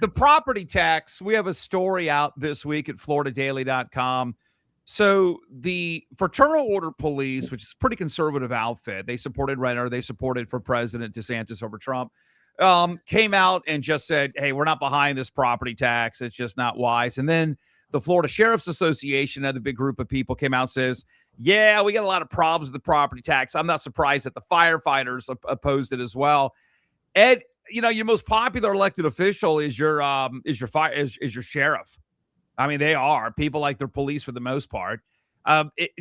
the property tax, we have a story out this week at floridadaily.com. So the Fraternal Order Police, which is a pretty conservative outfit, they supported Randall, they supported for President DeSantis over Trump, came out and just said, hey, we're not behind this property tax. It's just not wise. And then the Florida Sheriff's Association, another big group of people, came out and says, yeah, we got a lot of problems with the property tax. I'm not surprised that the firefighters opposed it as well. Ed, your most popular elected official is your sheriff. I mean, they are. People like their police for the most part.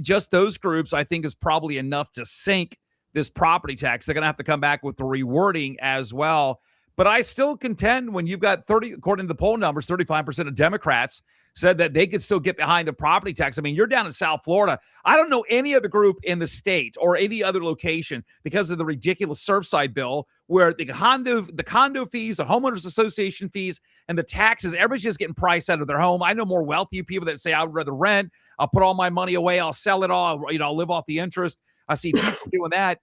Just those groups, I think, is probably enough to sink this property tax. They're going to have to come back with the rewording as well. But I still contend when you've got according to the poll numbers, 35% of Democrats said that they could still get behind the property tax. I mean, you're down in South Florida. I don't know any other group in the state or any other location because of the ridiculous Surfside bill where the condo fees, the homeowners association fees, and the taxes, everybody's just getting priced out of their home. I know more wealthy people that say, I would rather rent. I'll put all my money away. I'll sell it all. I'll live off the interest. I see people doing that.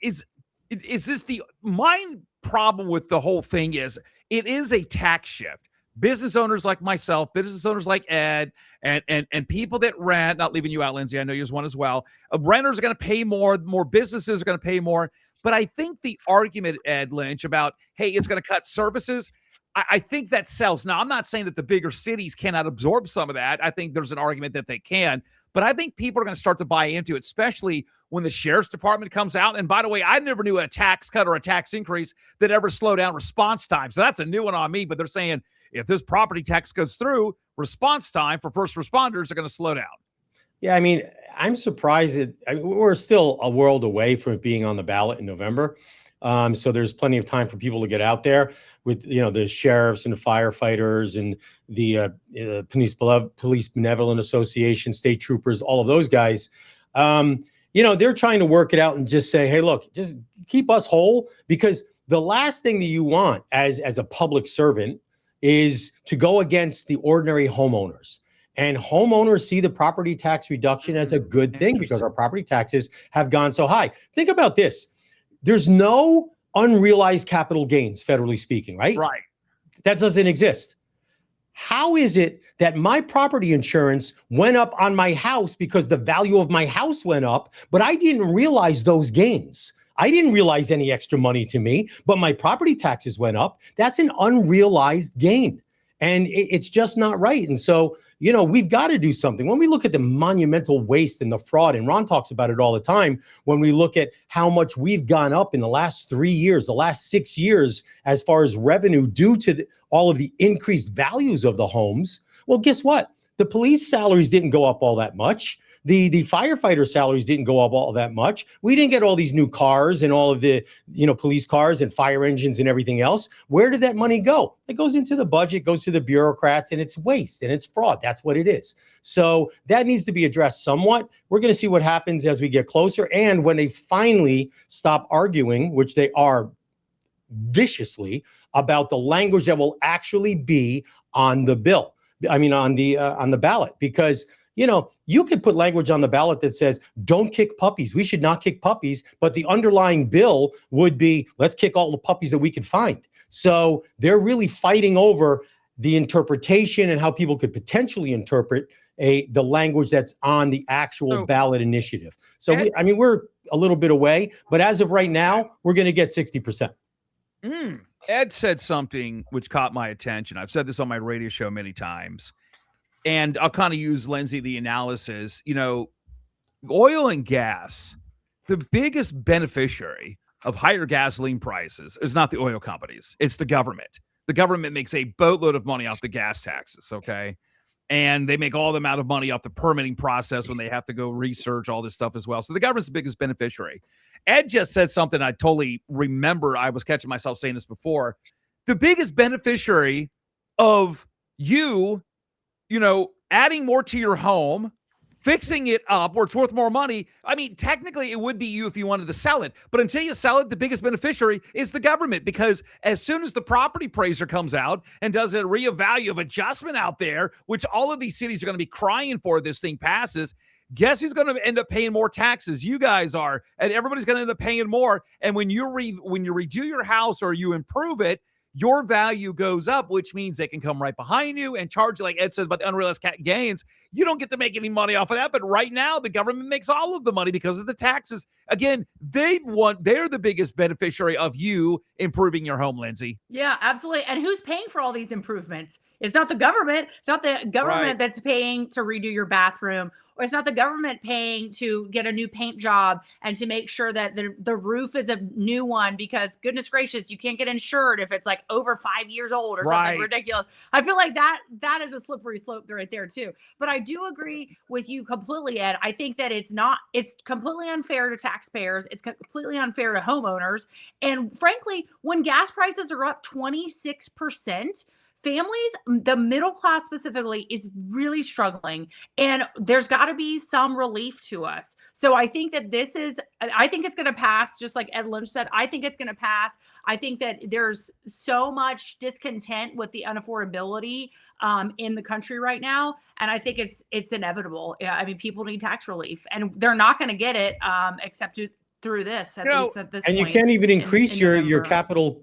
Is this my problem with the whole thing is it is a tax shift. Business owners like myself, business owners like Ed, and people that rent, not leaving you out, Lindsay, I know you're one as well. Renters are going to pay more businesses are going to pay more. But I think the argument, Ed Lynch, about, hey, it's going to cut services, I think that sells. Now, I'm not saying that the bigger cities cannot absorb some of that. I think there's an argument that they can. But I think people are going to start to buy into it, especially when the sheriff's department comes out. And by the way, I never knew a tax cut or a tax increase that ever slowed down response time. So that's a new one on me. But they're saying if this property tax goes through, response time for first responders are going to slow down. Yeah, I mean, I'm surprised we're still a world away from it being on the ballot in November. So there's plenty of time for people to get out there with, the sheriffs and the firefighters and the Police Benevolent Association, state troopers, all of those guys. They're trying to work it out and just say, hey, look, just keep us whole, because the last thing that you want as a public servant is to go against the ordinary homeowners. And homeowners see the property tax reduction as a good thing because our property taxes have gone so high. Think about this. There's no unrealized capital gains, federally speaking, right? Right. That doesn't exist. How is it that my property insurance went up on my house because the value of my house went up, but I didn't realize those gains? I didn't realize any extra money to me, but my property taxes went up. That's an unrealized gain. And it's just not right. And so, we've got to do something. When we look at the monumental waste and the fraud, and Ron talks about it all the time, when we look at how much we've gone up in the last 3 years, the last 6 years, as far as revenue due to all of the increased values of the homes, well, guess what? The police salaries didn't go up all that much. The firefighter salaries didn't go up all that much. We didn't get all these new cars and all of the, police cars and fire engines and everything else. Where did that money go? It goes into the budget, goes to the bureaucrats, and it's waste and it's fraud. That's what it is. So that needs to be addressed somewhat. We're going to see what happens as we get closer. And when they finally stop arguing, which they are viciously, about the language that will actually be on the bill. On the ballot, because you could put language on the ballot that says, don't kick puppies. We should not kick puppies. But the underlying bill would be, let's kick all the puppies that we could find. So they're really fighting over the interpretation and how people could potentially interpret the language that's on the actual ballot initiative. So, we're a little bit away. But as of right now, we're going to get 60%. Ed said something which caught my attention. I've said this on my radio show many times. And I'll kind of use, Lindsay, the analysis. Oil and gas, the biggest beneficiary of higher gasoline prices is not the oil companies. It's the government. The government makes a boatload of money off the gas taxes, okay? And they make all the amount of money off the permitting process when they have to go research all this stuff as well. So the government's the biggest beneficiary. Ed just said something I totally remember. I was catching myself saying this before. The biggest beneficiary of you adding more to your home, fixing it up where it's worth more money. Technically it would be you if you wanted to sell it. But until you sell it, the biggest beneficiary is the government, because as soon as the property appraiser comes out and does a reevaluate adjustment out there, which all of these cities are going to be crying for, this thing passes, guess who's going to end up paying more taxes? You guys are, and everybody's going to end up paying more. And when you redo your house or you improve it, your value goes up, which means they can come right behind you and charge you, like Ed says about the unrealized gains. You don't get to make any money off of that. But right now, the government makes all of the money because of the taxes. Again, they're the biggest beneficiary of you improving your home, Lindsay. Yeah, absolutely. And who's paying for all these improvements? It's not the government. It's not the government that's paying to redo your bathroom, or it's not the government paying to get a new paint job and to make sure that the roof is a new one, because goodness gracious, you can't get insured if it's like over 5 years old or something ridiculous. I feel like that is a slippery slope right there too. But I do agree with you completely, Ed. I think that it's completely unfair to taxpayers. It's completely unfair to homeowners. And frankly, when gas prices are up 26%, families, the middle class specifically, is really struggling, and there's got to be some relief to us. So I think that I think it's going to pass, just like Ed Lynch said. I think it's going to pass. I think that there's so much discontent with the unaffordability in the country right now, and I think it's inevitable. I mean, people need tax relief, and they're not going to get it except through this, at least at this point. And you can't even increase your capital